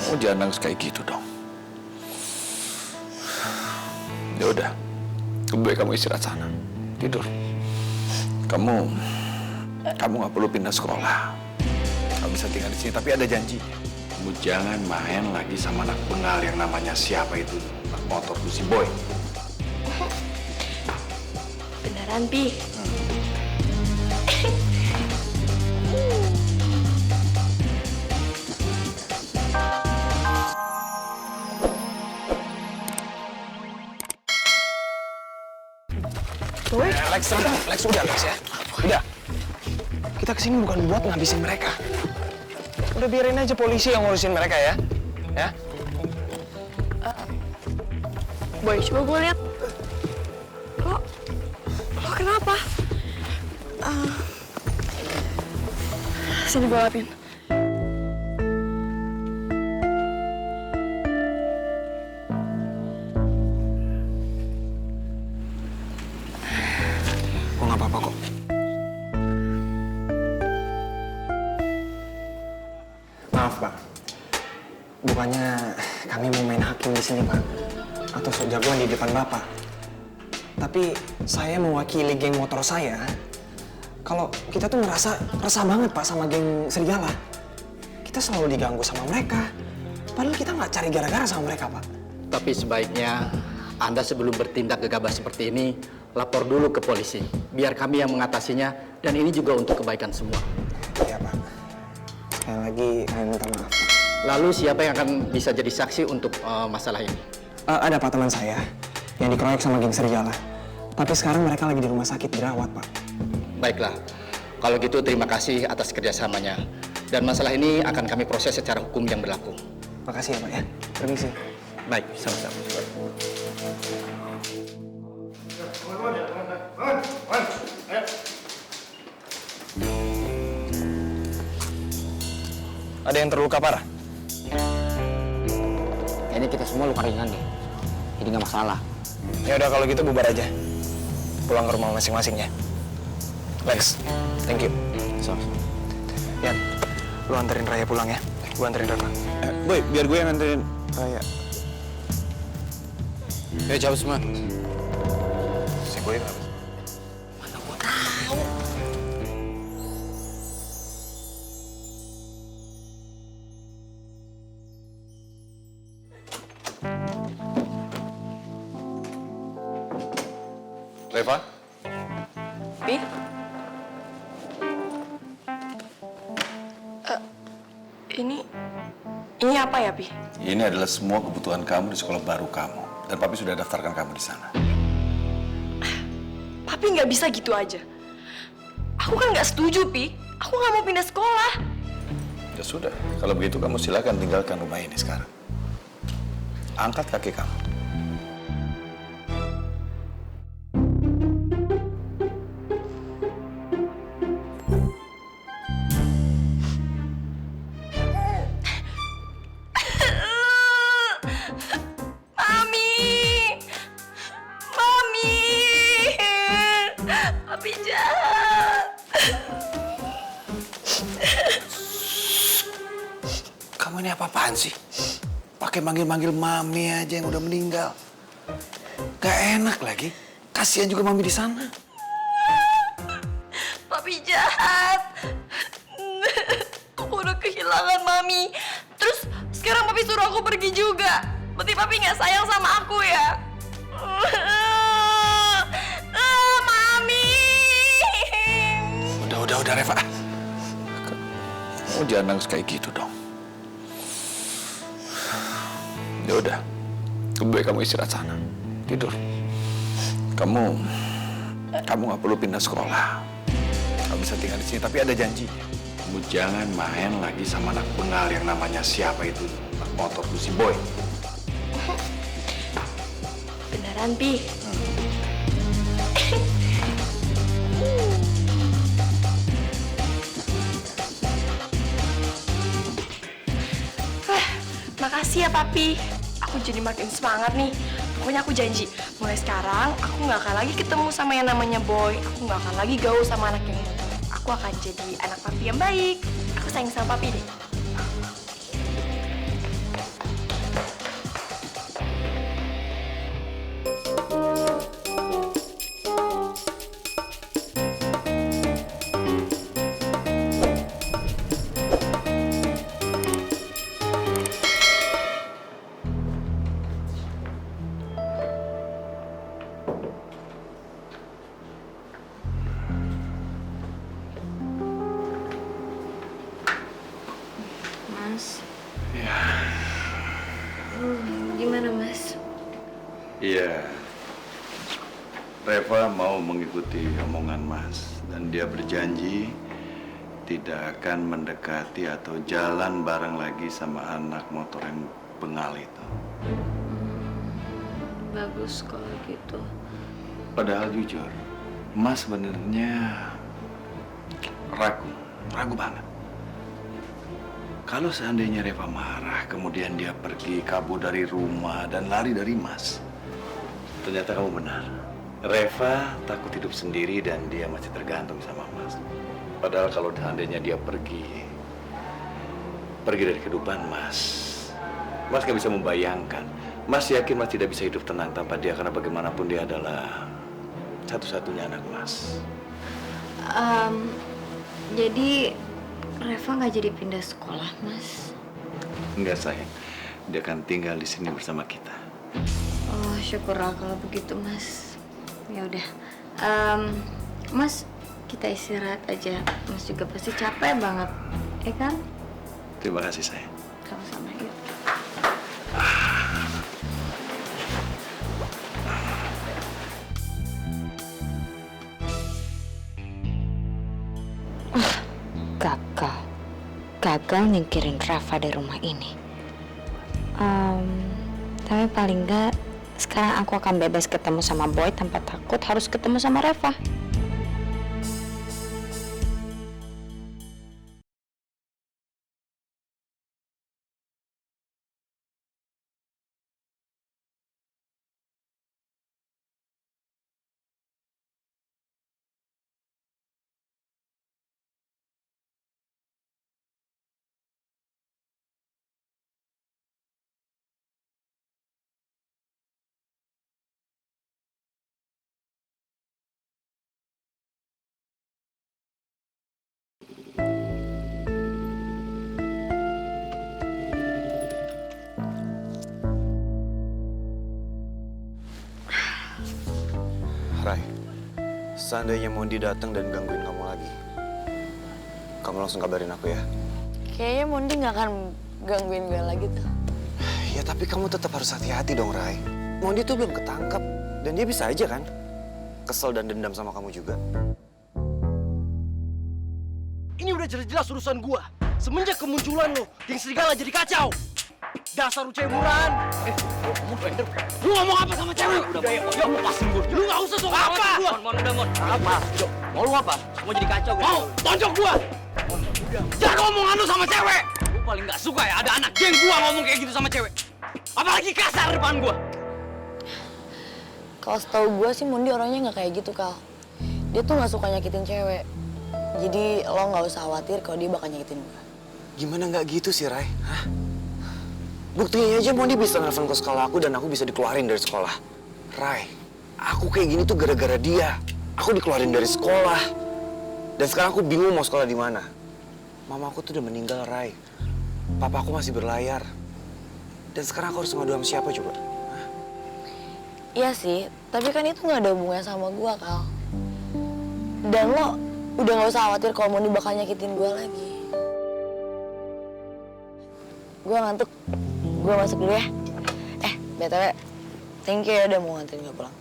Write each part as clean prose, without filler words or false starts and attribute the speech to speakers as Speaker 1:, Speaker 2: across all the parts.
Speaker 1: Oh, jangan nangis kayak gitu dong. Ya udah, lebih baik kamu istirahat sana, tidur. Kamu nggak perlu pindah sekolah. Kamu bisa tinggal di sini, tapi ada janji. Kamu jangan main lagi sama anak bengal yang namanya siapa itu, anak motor tuh si Boy.
Speaker 2: Beneran, Pi?
Speaker 3: Boy? Lex udah Lex ya. Udah. Kita kesini bukan buat ngabisin mereka. Udah biarin aja polisi yang ngurusin mereka ya. Ya?
Speaker 2: Boy, coba gue lihat. Lo kenapa? Sini gue lapin.
Speaker 3: Gue nggak apa-apa kok. Maaf Pak. Bukannya kami mau main hakim di sini Pak, atau sok jagoan di depan Bapak. Tapi saya mewakili geng motor saya. Kalau kita tuh ngerasa resah banget Pak sama geng serigala. Kita selalu diganggu sama mereka. Padahal kita nggak cari gara-gara sama mereka Pak.
Speaker 4: Tapi sebaiknya Anda sebelum bertindak gegabah seperti ini, lapor dulu ke polisi. Biar kami yang mengatasinya, dan ini juga untuk kebaikan semua.
Speaker 3: Iya Pak. Sekali lagi kami minta maaf.
Speaker 4: Lalu siapa yang akan bisa jadi saksi untuk masalah ini?
Speaker 3: Ada Pak teman saya yang dikeroyok sama geng serigala. Tapi sekarang mereka lagi di rumah sakit dirawat Pak.
Speaker 4: Baiklah, kalau gitu terima kasih atas kerjasamanya. Dan masalah ini akan kami proses secara hukum yang berlaku.
Speaker 3: Makasih ya Pak ya. Permisi.
Speaker 4: Baik, sama-sama.
Speaker 3: Ada yang terluka parah?
Speaker 5: Ini kita semua luka ringan deh. Jadi nggak masalah.
Speaker 3: Ya udah kalau gitu bubar aja. Pulang ke rumah masing-masing ya. Lex, thank you. Yan, lu anterin Raya pulang ya. Gua anterin Reva.
Speaker 1: Boy, biar gue yang nganterin Raya.
Speaker 5: Ayo cabut semua.
Speaker 1: Si Boy kenapa? Reva?
Speaker 2: Pi? Ini apa ya, Pi?
Speaker 1: Ini adalah semua kebutuhan kamu di sekolah baru kamu. Dan Papi sudah daftarkan kamu di sana.
Speaker 2: Papi nggak bisa gitu aja. Aku kan nggak setuju, Pi. Aku nggak mau pindah sekolah.
Speaker 1: Ya sudah, kalau begitu kamu silakan tinggalkan rumah ini sekarang. Angkat kaki kamu.
Speaker 2: Papi jahat.
Speaker 1: Kamu ini apa-apaan sih? Pakai manggil-manggil mami aja yang udah meninggal. Gak enak lagi. Kasihan juga mami di sana.
Speaker 2: Papi jahat. Aku udah kehilangan mami. Terus sekarang papi suruh aku pergi juga. Berarti papi nggak sayang sama aku ya? Mami.
Speaker 1: Udah Reva. Kamu jangan nangis kayak gitu dong. Ya udah, lebih baik kamu istirahat sana, tidur. Kamu nggak perlu pindah sekolah. Kamu bisa tinggal di sini, tapi ada janji. Kamu jangan main lagi sama anak bengal yang namanya siapa itu, anak motor tuh si Boy.
Speaker 2: Beneran, Pi? Makasih ya, Papi. Aku jadi makin semangat nih. Pokoknya aku janji, mulai sekarang aku nggak akan lagi ketemu sama yang namanya Boy. Aku nggak akan lagi gaul sama anak yang motor. Aku akan jadi anak papi yang baik. Aku sayang sama papi deh.
Speaker 6: Ya, Reva mau mengikuti omongan Mas dan dia berjanji tidak akan mendekati atau jalan bareng lagi sama anak motor yang bengal itu.
Speaker 2: Bagus kalau gitu.
Speaker 6: Padahal jujur, Mas sebenarnya ragu banget. Kalau seandainya Reva marah, kemudian dia pergi kabur dari rumah dan lari dari Mas, ternyata kamu benar. Reva takut hidup sendiri dan dia masih tergantung sama Mas. Padahal kalau seandainya dia pergi dari kehidupan Mas gak bisa membayangkan. Mas yakin Mas tidak bisa hidup tenang tanpa dia karena bagaimanapun dia adalah satu-satunya anak Mas.
Speaker 7: Jadi Reva nggak jadi pindah sekolah, Mas?
Speaker 6: Enggak sayang, dia akan tinggal di sini bersama kita.
Speaker 7: Oh, syukurlah kalau begitu, Mas. Ya udah, Mas, kita istirahat aja. Mas juga pasti capek banget, ya kan?
Speaker 6: Terima kasih sayang.
Speaker 7: Sama-sama, yuk.
Speaker 8: Gagal nyingkirin Reva dari rumah ini. Tapi paling nggak sekarang aku akan bebas ketemu sama Boy tanpa takut harus ketemu sama Reva.
Speaker 3: Rai, seandainya Mondi datang dan gangguin kamu lagi, kamu langsung kabarin aku ya.
Speaker 7: Kayaknya Mondi nggak akan gangguin gue lagi tuh.
Speaker 3: Ya tapi kamu tetap harus hati-hati dong, Rai. Mondi tuh belum ketangkep dan dia bisa aja kan kesel dan dendam sama kamu juga.
Speaker 9: Ini udah jelas-jelas urusan gua. Semenjak kemunculan lo, geng serigala jadi kacau. Dasar lu cewek murahan. Lu ngomong apa sama cewek? Udah, yuk, lepasin gua. Lu nggak usah sok apa. Mon. Apa? Mau lu apa? Mau jadi kacau gua. Mau, tonjok gua. Jangan ngomongan lu sama cewek. Gua paling nggak suka ya ada anak geng gua ngomong kayak gitu sama cewek. Apalagi kasar depan gua.
Speaker 7: Kalau setahu gue sih Mondi orangnya nggak kayak gitu, Kal. Dia tuh nggak suka nyakitin cewek. Jadi lo nggak usah khawatir kalau dia bakal nyakitin gue.
Speaker 3: Gimana nggak gitu sih, Rai? Hah? Buktinya aja Mondi bisa nelfon ke sekolah aku dan aku bisa dikeluarin dari sekolah. Rai, aku kayak gini tuh gara-gara dia. Aku dikeluarin dari sekolah. Dan sekarang aku bingung mau sekolah di mana. Mama aku tuh udah meninggal, Rai. Papa aku masih berlayar. Dan sekarang aku harus ngadu sama siapa coba?
Speaker 7: Iya sih, tapi kan itu nggak ada hubungannya sama gue, Kal. Dan lo udah nggak usah khawatir kalau Mondi bakal nyakitin gue lagi. Gue ngantuk, gue masuk dulu ya. BTW, thank you ya udah mau nganterin gue pulang.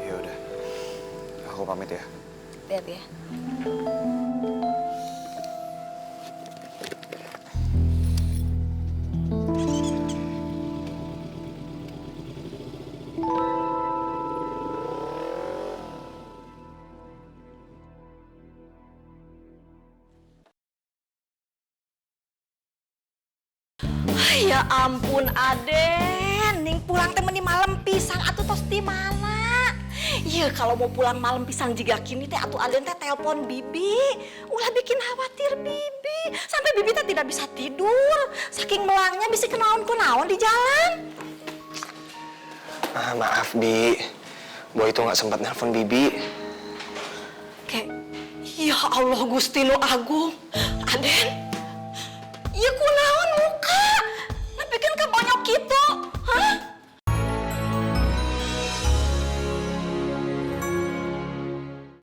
Speaker 3: Ya udah, aku pamit ya.
Speaker 7: Lihat ya.
Speaker 2: Ya ampun Aden, ning pulang teh meni malam pisang atuh tos di mana? Iya kalau mau pulang malam pisang juga kini teh atuh Aden teh telepon Bibi. Ulah bikin khawatir Bibi. Sampai Bibi teh tidak bisa tidur. Saking melangnya bisa kenaon-kenaon di jalan.
Speaker 3: Maaf, Bi. Boy itu nggak sempat nelpon Bibi.
Speaker 2: Kayak, ya Allah Gusti nu Agung. Aden, ya kunaon